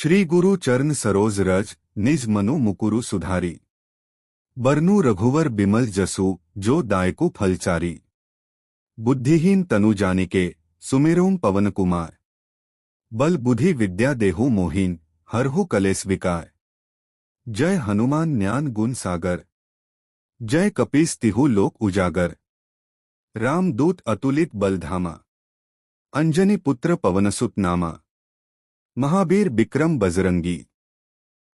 श्री गुरु चरण सरोज रज निज मनु मुकुरु सुधारी। बरनु रघुवर बिमल जसु जो दायकु फलचारी। बुद्धिहीन तनु जानिके सुमिरों पवन कुमार। बल बुद्धि विद्या देहु मोहिन हरहु कलेस विकार। जय हनुमान ज्ञान गुण सागर। जय कपीस तिहु लोक उजागर। राम दूत अतुलित बलधामा। अंजनी पुत्र पवनसुत नामा। महावीर बिक्रम बजरंगी।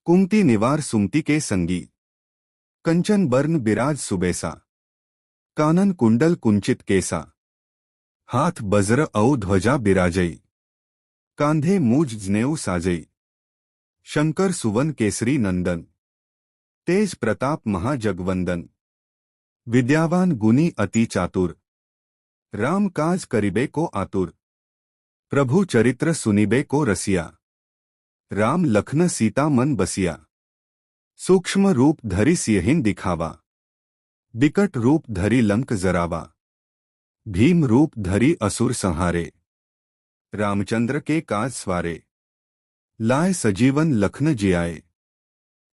कुंती निवार सुमति के संगी। कंचन बर्न बिराज सुबेसा। कानन कुंडल कुंचित केसा। हाथ बज्र औ ध्वजा बिराजई। कांधे मूज जनेऊ साजई। शंकर सुवन केसरी नंदन। तेज प्रताप महाजगवंदन। विद्यावान गुनी अति चातुर। राम काज करिबे को आतुर। प्रभु चरित्र सुनिबे को रसिया। राम लखन सीता मन बसिया। सूक्ष्म रूप धरि सियहिन दिखावा। विकट रूप धरि लंक जरावा। भीम रूप धरि असुर संहारे। रामचंद्र के काज सवारे। लाए सजीवन लखन जियाए।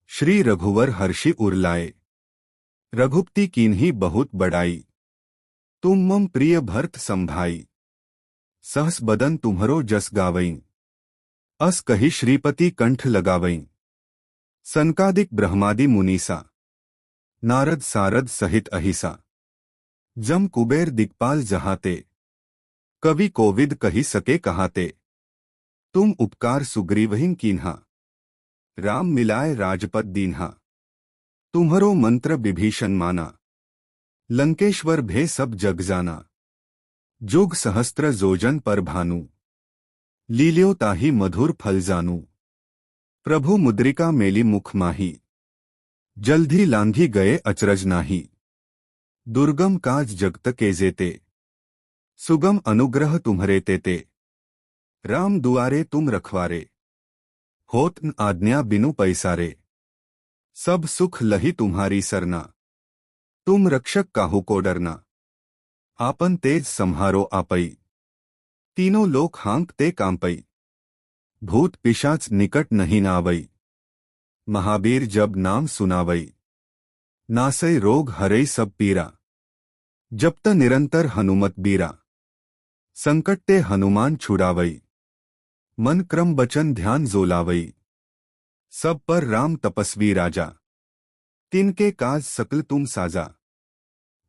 श्री रघुवर हर्षि उरलाए। रघुपति कीन्ही बहुत बड़ाई। तुम मम प्रिय भरत संभाई। सहस बदन तुम्हरो जस गावई। अस कही श्रीपति कंठ लगावई। सनकादिक ब्रह्मादि मुनीसा। नारद सारद सहित अहिसा। जम कुबेर दिक्पाल जहाते। कवि कोविद कही सके कहाते। तुम उपकार सुग्रीवहिं कीन्हा। राम मिलाए राजपद दीन्हा। तुम्हरो मंत्र विभीषण माना। लंकेश्वर भे सब जग जाना। जुग सहस्त्र जोजन पर भानु। लील्यो ताहि मधुर फल जानू। प्रभु मुद्रिका मेली मुख माही। जल्दी लांघी गए अचरज नाही। दुर्गम काज जगत के जेते। सुगम अनुग्रह तुम्हरे तेते। राम दुआरे तुम रखवारे। होत न आज्ञा बिनु पैसारे। सब सुख लही तुम्हारी सरना। तुम रक्षक काहू को डरना। आपन तेज संहारो आपई। तीनों लोक हाँकते कांपई। भूत पिशाच निकट नहीं नावई। महावीर जब नाम सुनावई। नासई रोग हरई सब पीरा। जपत निरंतर हनुमत बीरा। संकट ते हनुमान छुड़ावई। मन क्रम बचन ध्यान जोलावई। सब पर राम तपस्वी राजा। तिनके काज सकल तुम साजा।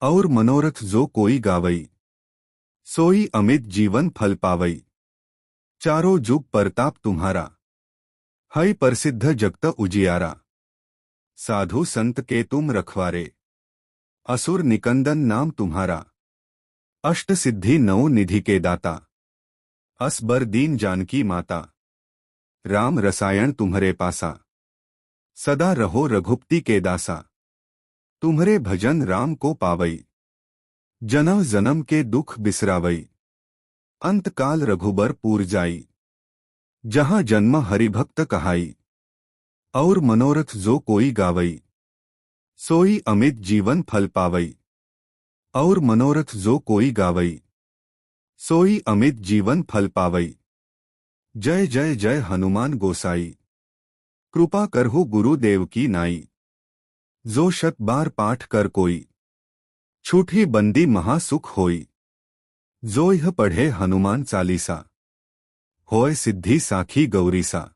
और मनोरथ जो कोई गावई। सोई अमित जीवन फल पावई। चारों जुग परताप तुम्हारा। हई प्रसिद्ध जगत उजियारा। साधु संत के तुम रखवारे। असुर निकंदन नाम तुम्हारा। अष्ट सिद्धि नौ निधि के दाता। असबर दीन जानकी माता। राम रसायन तुम्हरे पासा। सदा रहो रघुपति के दासा। तुम्हरे भजन राम को पावई। जन्म जन्म के दुख बिसरावई। अंत काल रघुबर पूर जाई। जहां जन्म हरिभक्त कहाई। और मनोरथ जो कोई गावई। सोई अमित जीवन फल पावई। और मनोरथ जो कोई गावई। सोई अमित जीवन फल पावई। जय जय जय हनुमान गोसाई। कृपा करहु गुरुदेव की नाई। जो शत बार पाठ कर कोई। छूटी बंदी महासुख होई। जो यह पढ़े हनुमान चालीसा। होय सिद्धि साखी गौरीसा।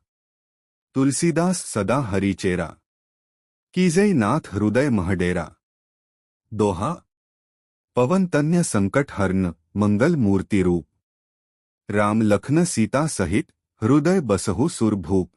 तुलसीदास सदा हरिचेरा। कीजई नाथ हृदय महडेरा। दोहा। पवन तन्य संकट हरन मंगल मूर्ति रूप। राम लखन सीता सहित हृदय बसहु सुरभूप।